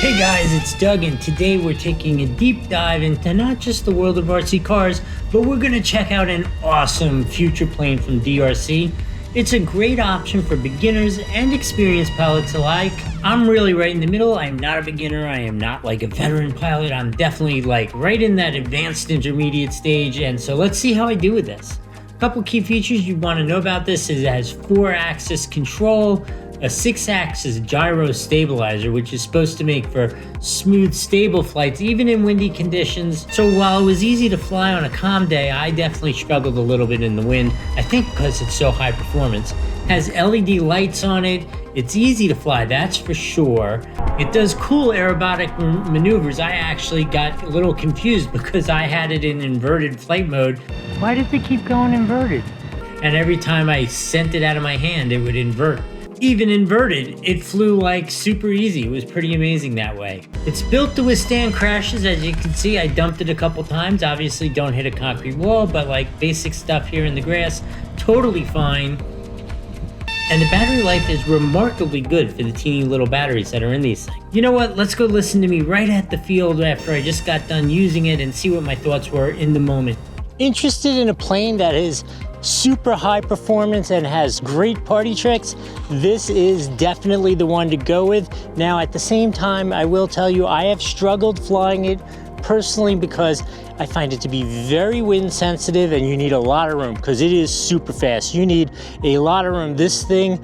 Hey guys, it's Doug, and today we're taking a deep dive into not just the world of RC cars, but we're going to check out an awesome future plane from DRC. It's a great option for beginners and experienced pilots alike. I'm really right in the middle. I'm not a beginner. I am not like a veteran pilot. I'm definitely like right in that advanced intermediate stage, and so let's see how I do with this. A couple key features you want to know about this is it has 4-axis control, a 6-axis gyro stabilizer, which is supposed to make for smooth, stable flights, even in windy conditions. So while it was easy to fly on a calm day, I definitely struggled a little bit in the wind, I think because it's so high performance. It has LED lights on it. It's easy to fly, that's for sure. It does cool aerobatic maneuvers. I actually got a little confused because I had it in inverted flight mode. Why did it keep going inverted? And every time I sent it out of my hand, it would invert. Even inverted, it flew like super easy. It was pretty amazing that way. It's built to withstand crashes. As you can see, I dumped it a couple times. Obviously don't hit a concrete wall, but like basic stuff here in the grass, totally fine. And the battery life is remarkably good for the teeny little batteries that are in these things. You know what, let's go listen to me right at the field after I just got done using it and see what my thoughts were in the moment. Interested in a plane that is super high performance and has great party tricks, this is definitely the one to go with. Now at the same time, I will tell you, I have struggled flying it personally because I find it to be very wind sensitive and you need a lot of room because it is super fast. You need a lot of room. This thing,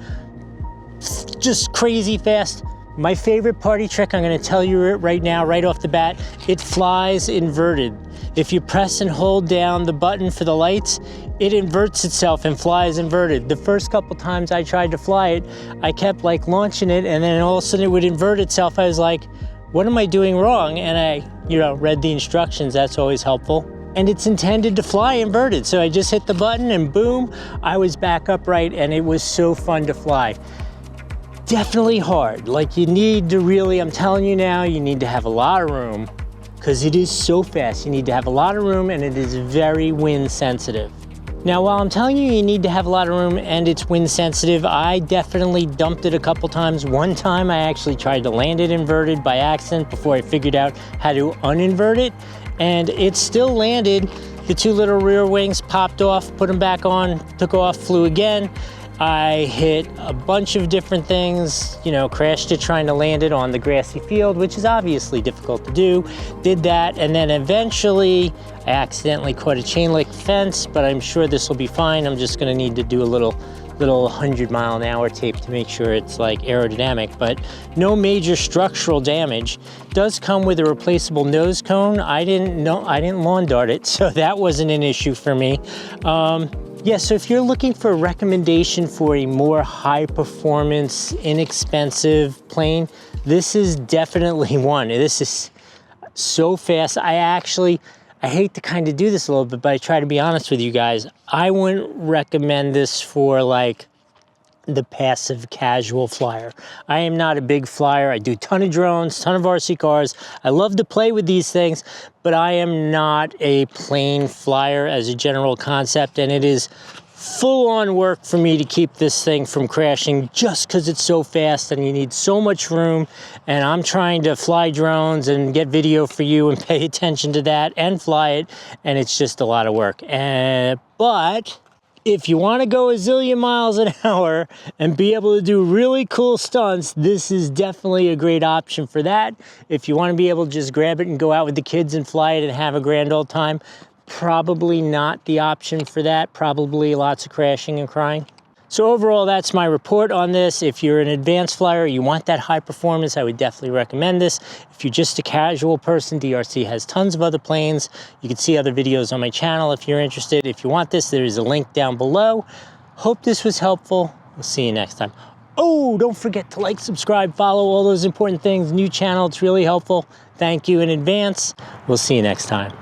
just crazy fast. My favorite party trick, I'm gonna tell you it right now, right off the bat, it flies inverted. If you press and hold down the button for the lights, it inverts itself and flies inverted. The first couple times I tried to fly it, I kept like launching it and then all of a sudden it would invert itself. I was like, what am I doing wrong? And I, read the instructions, that's always helpful. And it's intended to fly inverted. So I just hit the button and boom, I was back upright and it was so fun to fly. Definitely hard. Like you need to really, I'm telling you now, you need to have a lot of room because it is so fast. You need to have a lot of room and it is very wind sensitive. Now, while I'm telling you you need to have a lot of room and it's wind sensitive, I definitely dumped it a couple times. One time I actually tried to land it inverted by accident before I figured out how to uninvert it, and it still landed. The 2 little rear wings popped off, put them back on, took off, flew again. I hit a bunch of different things, crashed it trying to land it on the grassy field, which is obviously difficult to do. Did that, and then eventually I accidentally caught a chain link fence, but I'm sure this will be fine. I'm just gonna need to do a little 100-mile-an-hour tape to make sure it's like aerodynamic, but no major structural damage. Does come with a replaceable nose cone. I didn't lawn dart it, so that wasn't an issue for me. Yeah, so if you're looking for a recommendation for a more high performance, inexpensive plane, this is definitely one. This is so fast. I hate to kind of do this a little bit, but I try to be honest with you guys. I wouldn't recommend this for like the passive casual flyer. I am not a big flyer. I do a ton of drones, ton of RC cars. I love to play with these things, but I am not a plane flyer as a general concept, and it is full-on work for me to keep this thing from crashing just because it's so fast and you need so much room, and I'm trying to fly drones and get video for you and pay attention to that and fly it, and it's just a lot of work. But if you want to go a zillion miles an hour and be able to do really cool stunts, this is definitely a great option for that. If you want to be able to just grab it and go out with the kids and fly it and have a grand old time, probably not the option for that. Probably lots of crashing and crying. So overall, that's my report on this. If you're an advanced flyer, you want that high performance, I would definitely recommend this. If you're just a casual person, DRC has tons of other planes. You can see other videos on my channel if you're interested. If you want this, there is a link down below. Hope this was helpful. We'll see you next time. Oh, don't forget to like, subscribe, follow, all those important things. New channel, it's really helpful. Thank you in advance. We'll see you next time.